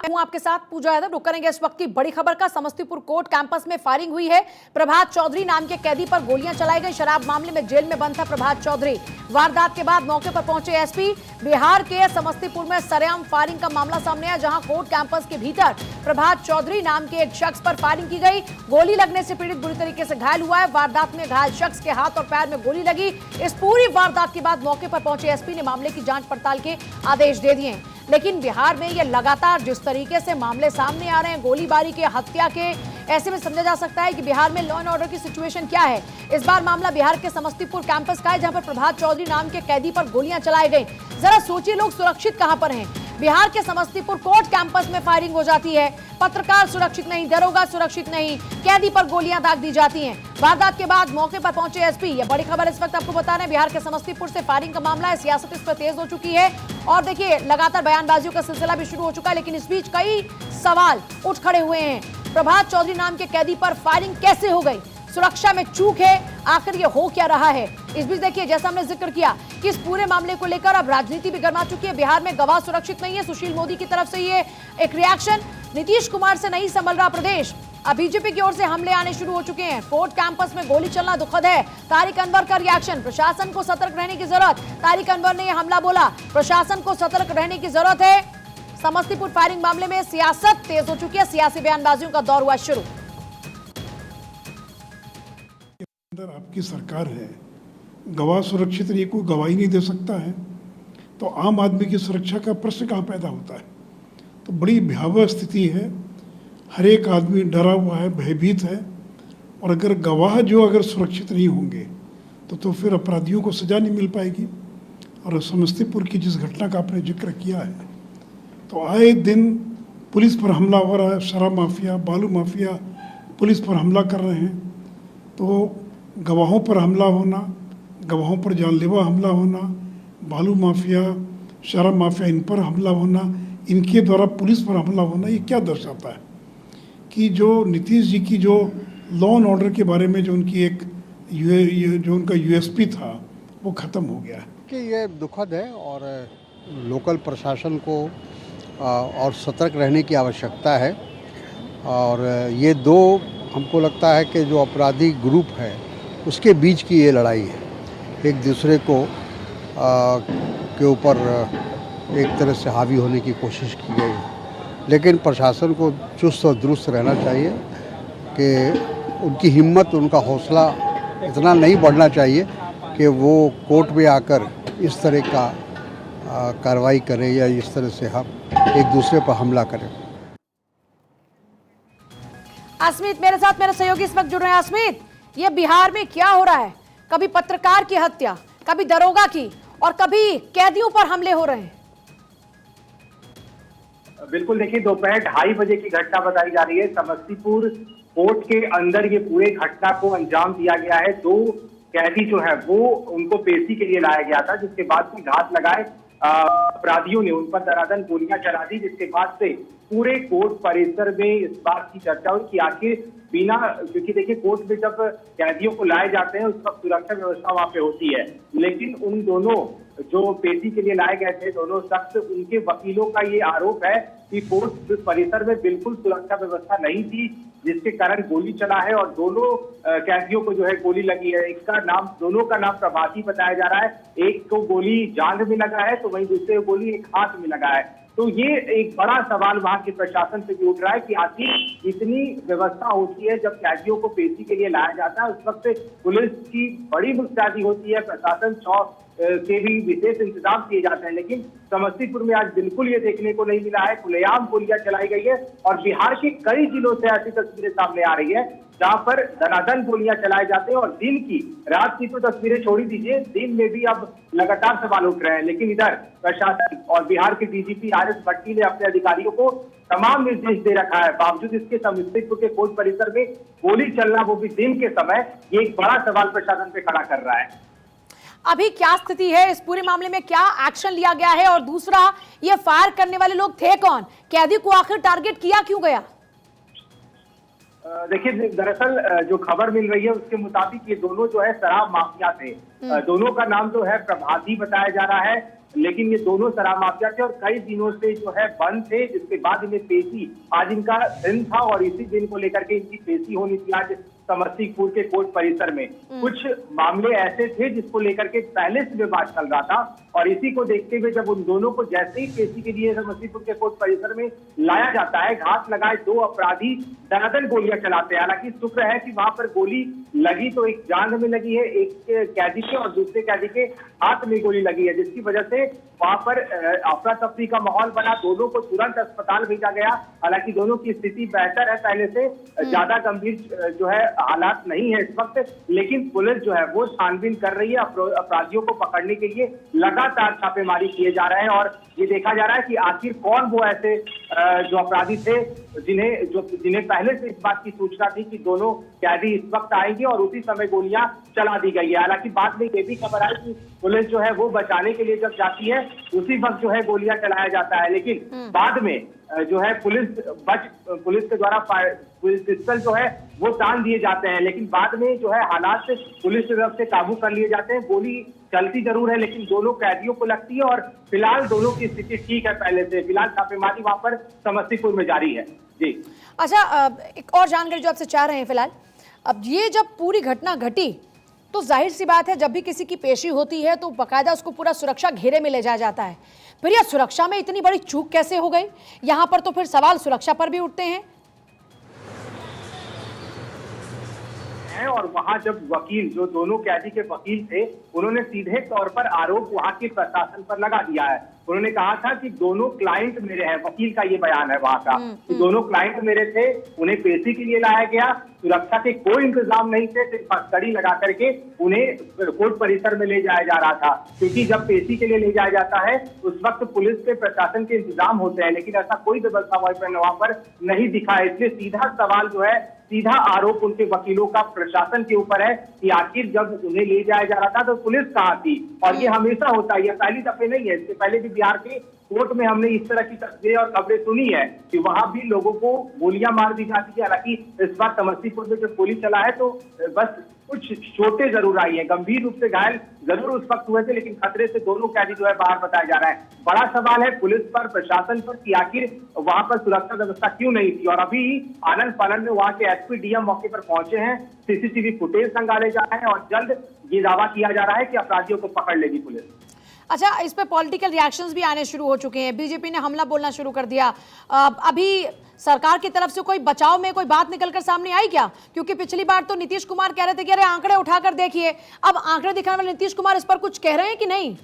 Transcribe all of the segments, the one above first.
हूं आपके साथ पूजा यादव। रुक करेंगे इस वक्त की बड़ी खबर का। समस्तीपुर कोर्ट कैंपस में फायरिंग हुई है। प्रभात चौधरी नाम के कैदी पर गोलियां चलाई गई। शराब मामले में जेल में बंद था प्रभात चौधरी। वारदात के बाद मौके पर पहुंचे एसपी। बिहार के समस्तीपुर में सरेआम फायरिंग का मामला सामने आया, जहां कोर्ट कैंपस के भीतर प्रभात चौधरी नाम के एक शख्स पर फायरिंग की गई। गोली लगने से पीड़ित बुरी तरीके से घायल हुआ है। वारदात में घायल शख्स के हाथ और पैर में गोली लगी। इस पूरी वारदात के बाद मौके पर पहुंचे एसपी ने मामले की जांच पड़ताल के आदेश दे दिए। लेकिन बिहार में ये लगातार जिस तरीके से मामले सामने आ रहे हैं, गोलीबारी के, हत्या के, ऐसे में समझा जा सकता है कि बिहार में लॉ एंड ऑर्डर की सिचुएशन क्या है। इस बार मामला बिहार के समस्तीपुर कैंपस का है, जहां पर प्रभात चौधरी नाम के कैदी पर गोलियां चलाई गई। जरा सोचिए, लोग सुरक्षित कहां पर हैं। बिहार के समस्तीपुर कोर्ट कैंपस में फायरिंग हो जाती है। पत्रकार सुरक्षित नहीं, दरोगा सुरक्षित नहीं, कैदी पर गोलियां दाग दी जाती हैं। वारदात के बाद मौके पर पहुंचे एसपी। ये बड़ी खबर इस वक्त आपको बता रहे हैं। बिहार के समस्तीपुर से फायरिंग का मामला है। सियासत इस पर तेज हो चुकी है और देखिए लगातार बयानबाजियों का सिलसिला भी शुरू हो चुका है। लेकिन इस बीच कई सवाल उठ खड़े हुए हैं। प्रभात चौधरी नाम के कैदी पर फायरिंग कैसे हो गई? सुरक्षा में चूक है, आखिर ये हो क्या रहा है? इस बीच देखिए, जैसा हमने जिक्र किया कि इस पूरे मामले को लेकर अब राजनीति भी गर्मा चुकी है। बिहार में गवाह सुरक्षित नहीं है। सुशील मोदी की तरफ से ये एक रिएक्शन। नीतीश कुमार से नहीं संभल रहा प्रदेश। अब बीजेपी की ओर से हमले आने शुरू हो चुके हैं। कोर्ट कैंपस में गोली चलना दुखद है। तारिक अनवर का रिएक्शन। प्रशासन को सतर्क रहने की जरूरत। तारिक अनवर ने यह हमला बोला। प्रशासन को सतर्क रहने की जरूरत है। समस्तीपुर फायरिंग मामले में सियासत तेज हो चुकी है। सियासी बयानबाजियों का दौर हुआ शुरू। आपकी सरकार है, गवाह सुरक्षित नहीं, कोई गवाही नहीं दे सकता है, तो आम आदमी की सुरक्षा का प्रश्न कहाँ पैदा होता है? तो बड़ी भयावह स्थिति है। हर एक आदमी डरा हुआ है, भयभीत है। और अगर गवाह जो अगर सुरक्षित नहीं होंगे तो फिर अपराधियों को सज़ा नहीं मिल पाएगी। और समस्तीपुर की जिस घटना का आपने जिक्र किया है, तो आए दिन पुलिस पर हमला हो रहा है। शराब माफिया, बालू माफिया पुलिस पर हमला कर रहे हैं। तो गवाहों पर हमला होना, गवाहों पर जानलेवा हमला होना, बालू माफिया, शराब माफिया, इन पर हमला होना, इनके द्वारा पुलिस पर हमला होना, ये क्या दर्शाता है कि जो नीतीश जी की जो लॉ एंड ऑर्डर के बारे में जो उनकी एक जो उनका यूएसपी था, वो ख़त्म हो गया है। कि ये दुखद है और लोकल प्रशासन को और सतर्क रहने की आवश्यकता है। और ये दो, हमको लगता है कि जो अपराधी ग्रुप है उसके बीच की ये लड़ाई है। एक दूसरे को के ऊपर एक तरह से हावी होने की कोशिश की गई है। लेकिन प्रशासन को चुस्त और दुरुस्त रहना चाहिए कि उनकी हिम्मत, उनका हौसला इतना नहीं बढ़ना चाहिए कि वो कोर्ट में आकर इस तरह का कार्रवाई करें या इस तरह से हम एक दूसरे पर हमला करें। अस्मित मेरे साथ मेरे सहयोगी इस वक्त जुड़ रहे हैं। अस्मित, ये बिहार में क्या हो रहा है? कभी पत्रकार की हत्या, कभी दरोगा की, और कभी कैदियों पर हमले हो रहे हैं। बिल्कुल, देखिए दोपहर 2:30 बजे की घटना बताई जा रही है। समस्तीपुर कोर्ट के अंदर ये पूरे घटना को अंजाम दिया गया है। 2 कैदी जो है वो उनको पेशी के लिए लाया गया था, जिसके बाद में घात लगाए अपराधियों ने उन पर धड़ाधड़ गोलियां चला दी, जिसके बाद से पूरे कोर्ट परिसर में इस बात की चर्चा हुई कि आखिर बिना, क्योंकि देखिए कोर्ट में जब कैदियों को लाए जाते हैं उस वक्त सुरक्षा व्यवस्था वहां पे होती है, लेकिन उन दोनों जो पेशी के लिए लाए गए थे, दोनों शख्स, उनके वकीलों का ये आरोप है कि कोर्ट परिसर में बिल्कुल सुरक्षा व्यवस्था नहीं थी, जिसके कारण गोली चला है और दोनों कैदियों को जो है गोली लगी है। दोनों का नाम प्रभाती बताया जा रहा है। एक को गोली जांघ में लगा है तो वहीं दूसरे को गोली एक हाथ में लगा है। तो ये एक बड़ा सवाल वहां के प्रशासन से भी उठ रहा है कि आखिर इतनी व्यवस्था होती है जब कैदियों को पेशी के लिए लाया जाता है, उस वक्त पुलिस की बड़ी मुस्तैदी होती है, प्रशासन के भी विशेष इंतजाम किए जाते हैं। लेकिन समस्तीपुर में आज बिल्कुल ये देखने को नहीं मिला है। खुलेआम गोलियां चलाई गई है और बिहार के कई जिलों से ऐसी तस्वीरें सामने आ रही है जहां पर धनाधन गोलियां चलाए जाते हैं। और दिन की, रात की तो तस्वीरें छोड़ ही दीजिए, दिन में भी अब लगातार सवाल उठ रहे हैं। लेकिन इधर प्रशासन और बिहार के डीजीपी RS भट्टी ने अपने अधिकारियों को तमाम निर्देश दे रखा है। बावजूद इसके समस्तीपुर के कोर्ट परिसर में गोली चलना, वो भी दिन के समय, ये एक बड़ा सवाल प्रशासन पे खड़ा कर रहा है। अभी क्या स्थिति है? इस पूरे मामले में क्या एक्शन लिया गया है? और दूसरा, ये फायर करने वाले लोग थे कौन? कैदी को आखिर टारगेट किया क्यों गया? देखिए, दरअसल जो खबर मिल रही है उसके मुताबिक ये दोनों जो है शराब माफिया थे। दोनों का नाम जो है प्रभाती बताया जा रहा है लेकिन ये दोनों शराब माफिया थे और कई दिनों से जो है बंद थे, जिसके बाद इन्हें पेशी, आज इनका दिन था और इसी दिन को लेकर के इनकी पेशी होनी थी आज समस्तीपुर के कोर्ट परिसर में। कुछ मामले ऐसे थे जिसको लेकर के पहले से विवाद चल रहा था और इसी को देखते हुए जब उन दोनों को जैसे ही पेशी के लिए समस्तीपुर के कोर्ट परिसर में लाया जाता है, घात लगाए दो अपराधी दनादन गोलियां चलाते हैं। हालांकि शुक्र है कि वहां पर गोली लगी तो एक जांघ में लगी है, एक कैदी के और दूसरे कैदी के हाथ में गोली लगी है, जिसकी वजह से वहां पर अफरा तफरी का माहौल बना। दोनों को तुरंत अस्पताल भेजा गया। हालांकि दोनों की स्थिति बेहतर है पहले से, ज्यादा गंभीर जो है हालात नहीं है इस वक्त, लेकिन पुलिस जो है वो छानबीन कर रही है। अपराधियों को पकड़ने के लिए लगातार छापेमारी किए जा रहे हैं और ये देखा जा रहा है कि आखिर कौन वो ऐसे जो अपराधी थे जिन्हें पहले से इस बात की सूचना थी कि दोनों कैदी इस वक्त आएंगे और उसी समय गोलियां चला दी गई है। हालांकि बाद में ये भी खबर आई कि पुलिस जो है वो बचाने के लिए जब जाती है उसी वक्त जो है गोलियां चलाया जाता है, लेकिन बाद में जो है पुलिस के द्वारा पुलिस पिस्टल जो है वो तान दिए जाते हैं, लेकिन बाद में जो है हालात पुलिस की तरफ से काबू कर लिए जाते हैं। गोली चलती जरूर है लेकिन दोनों कैदियों को लगती है और फिलहाल दोनों की स्थिति ठीक है पहले से। फिलहाल छापेमारी वहां पर समस्तीपुर में जारी है। जी अच्छा, एक और जानकारी जो आपसे चाह रहे हैं फिलहाल, अब ये जब पूरी घटना घटी तो जाहिर सी बात है जब भी किसी की पेशी होती है तो बाकायदा उसको पूरा सुरक्षा घेरे में ले जाया जाता है। फिर यह सुरक्षा में इतनी बड़ी चूक कैसे हो गई? यहां पर तो फिर सवाल सुरक्षा पर भी उठते हैं। और वहां जब वकील, जो दोनों कैदी के वकील थे, उन्होंने सीधे तौर पर आरोप वहां के प्रशासन पर लगा दिया है। उन्होंने कहा था कि दोनों क्लाइंट मेरे हैं, वकील का ये बयान है वहां का, कि दोनों क्लाइंट मेरे थे, उन्हें पेशी के लिए लाया गया, सुरक्षा के कोई इंतजाम नहीं थे, सिर्फ कड़ी लगा करके उन्हें कोर्ट परिसर में ले जाया जा रहा था। क्योंकि जब पेशी के लिए ले जाया जाता है उस वक्त पुलिस के प्रशासन के इंतजाम होते हैं, लेकिन ऐसा कोई व्यवस्था वहां पर नहीं दिखा है। इसलिए सीधा सवाल जो है, सीधा आरोप उनके वकीलों का प्रशासन के ऊपर है कि आखिर जब उन्हें ले जाया जा रहा था तो पुलिस कहाँ थी। और ये हमेशा होता है, ये पहली दफे नहीं है, इससे पहले भी बिहार के कोर्ट में हमने इस तरह की तस्वीरें और खबरें सुनी है कि वहां भी लोगों को गोलियां मार दी जाती है। हालांकि इस बार समस्तीपुर में जब गोली चला है तो बस कुछ चोटें जरूर आई हैं, गंभीर रूप से घायल जरूर उस वक्त हुए थे, लेकिन खतरे से दोनों कैदी जो है बाहर बताया जा रहा है। बड़ा सवाल है पुलिस पर, प्रशासन पर कि आखिर वहां पर सुरक्षा व्यवस्था क्यों नहीं थी। और अभी आनंद फानंद में वहां के एसपी डीएम मौके पर पहुंचे हैं, सीसीटीवी फुटेज खंगाले जा रहे हैं और जल्द ये दावा किया जा रहा है कि अपराधियों को पकड़ लेगी पुलिस। अच्छा, इस पे पॉलिटिकल रिएक्शंस भी आने शुरू हो चुके हैं। बीजेपी ने हमला बोलना शुरू कर दिया। अभी सरकार की तरफ से कोई बचाव में कोई बात निकलकर सामने आई क्या? क्योंकि पिछली बार तो नीतीश कुमार कह रहे थे कि अरे आंकड़े उठाकर देखिए, अब आंकड़े दिखाने वाले नीतीश कुमार इस पर कुछ कह रहे हैं कि नहीं?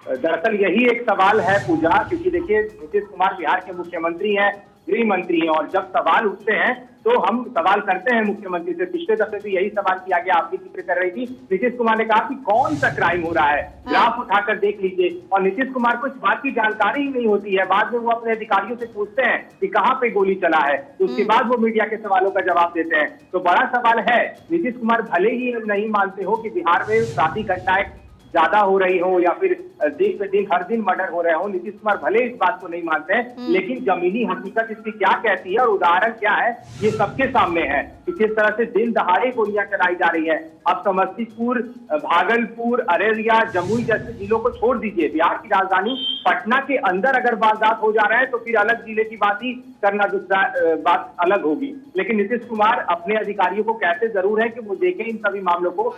दरअसल यही एक सवाल है पूजा, क्योंकि देखिए नीतीश कुमार बिहार के मुख्यमंत्री हैं, गृह मंत्री हैं, और जब सवाल उठते हैं तो हम सवाल करते हैं मुख्यमंत्री से। पिछले दफे भी यही सवाल किया गया, आप भी जिक्र कर रही थी। नीतीश कुमार ने कहा कि कौन सा क्राइम हो रहा है, ग्राफ उठाकर देख लीजिए। और नीतीश कुमार को इस बात की जानकारी ही नहीं होती है। बाद में वो अपने अधिकारियों से पूछते हैं कि कहाँ पे गोली चला है, तो उसके बाद वो मीडिया के सवालों का जवाब देते हैं। तो बड़ा सवाल है, नीतीश कुमार भले ही नहीं मानते हो कि बिहार में अपराधी घटनाएं ज्यादा हो रही हो या फिर दिन पे दिन हर दिन मर्डर हो रहे हो, नीतीश कुमार भले इस बात को नहीं मानते हैं, लेकिन जमीनी हकीकत इसकी क्या कहती है और उदाहरण क्या है ये सबके सामने है कि किस तरह से दिन दहाड़े गोलियां चलाई जा रही है। अब समस्तीपुर, भागलपुर, अररिया, जमुई जैसे जिलों को छोड़ दीजिए, बिहार की राजधानी पटना के अंदर अगर वारदात हो जा रहा है तो फिर अलग जिले की बात ही करना दूसरा बात अलग होगी। लेकिन नीतीश कुमार अपने अधिकारियों को कहते जरूर है कि वो देखें इन सभी मामलों को,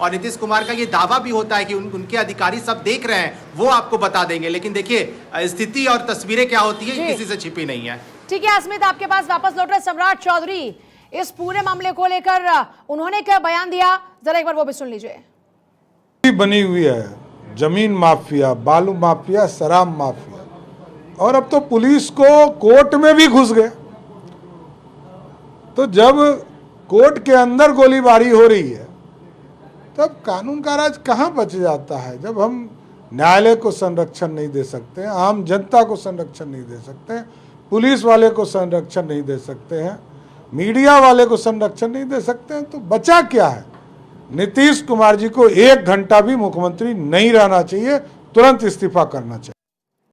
और नीतीश कुमार का ये दावा भी होता है कि उनके अधिकारी सब देख रहे हैं, वो आपको बता देंगे। लेकिन देखिए स्थिति और तस्वीरें क्या होती है किसी से छिपी नहीं है। ठीक है अस्मित, आपके पास वापस लौट रहे सम्राट चौधरी, इस पूरे मामले को लेकर उन्होंने क्या बयान दिया, जरा एक बार वो भी सुन लीजिए। बनी हुई है जमीन माफिया, बालू माफिया, शराब माफिया, और अब तो पुलिस को कोर्ट में भी घुस गए। तो जब कोर्ट के अंदर गोलीबारी हो रही है तब कानून का राज कहाँ बच जाता है? जब हम न्यायालय को संरक्षण नहीं दे सकते, आम जनता को संरक्षण नहीं दे सकते, पुलिस वाले को संरक्षण नहीं दे सकते हैं, मीडिया वाले को संरक्षण नहीं दे सकते हैं, तो बचा क्या है? नीतीश कुमार जी को 1 घंटा भी मुख्यमंत्री नहीं रहना चाहिए, तुरंत इस्तीफा करना चाहिए।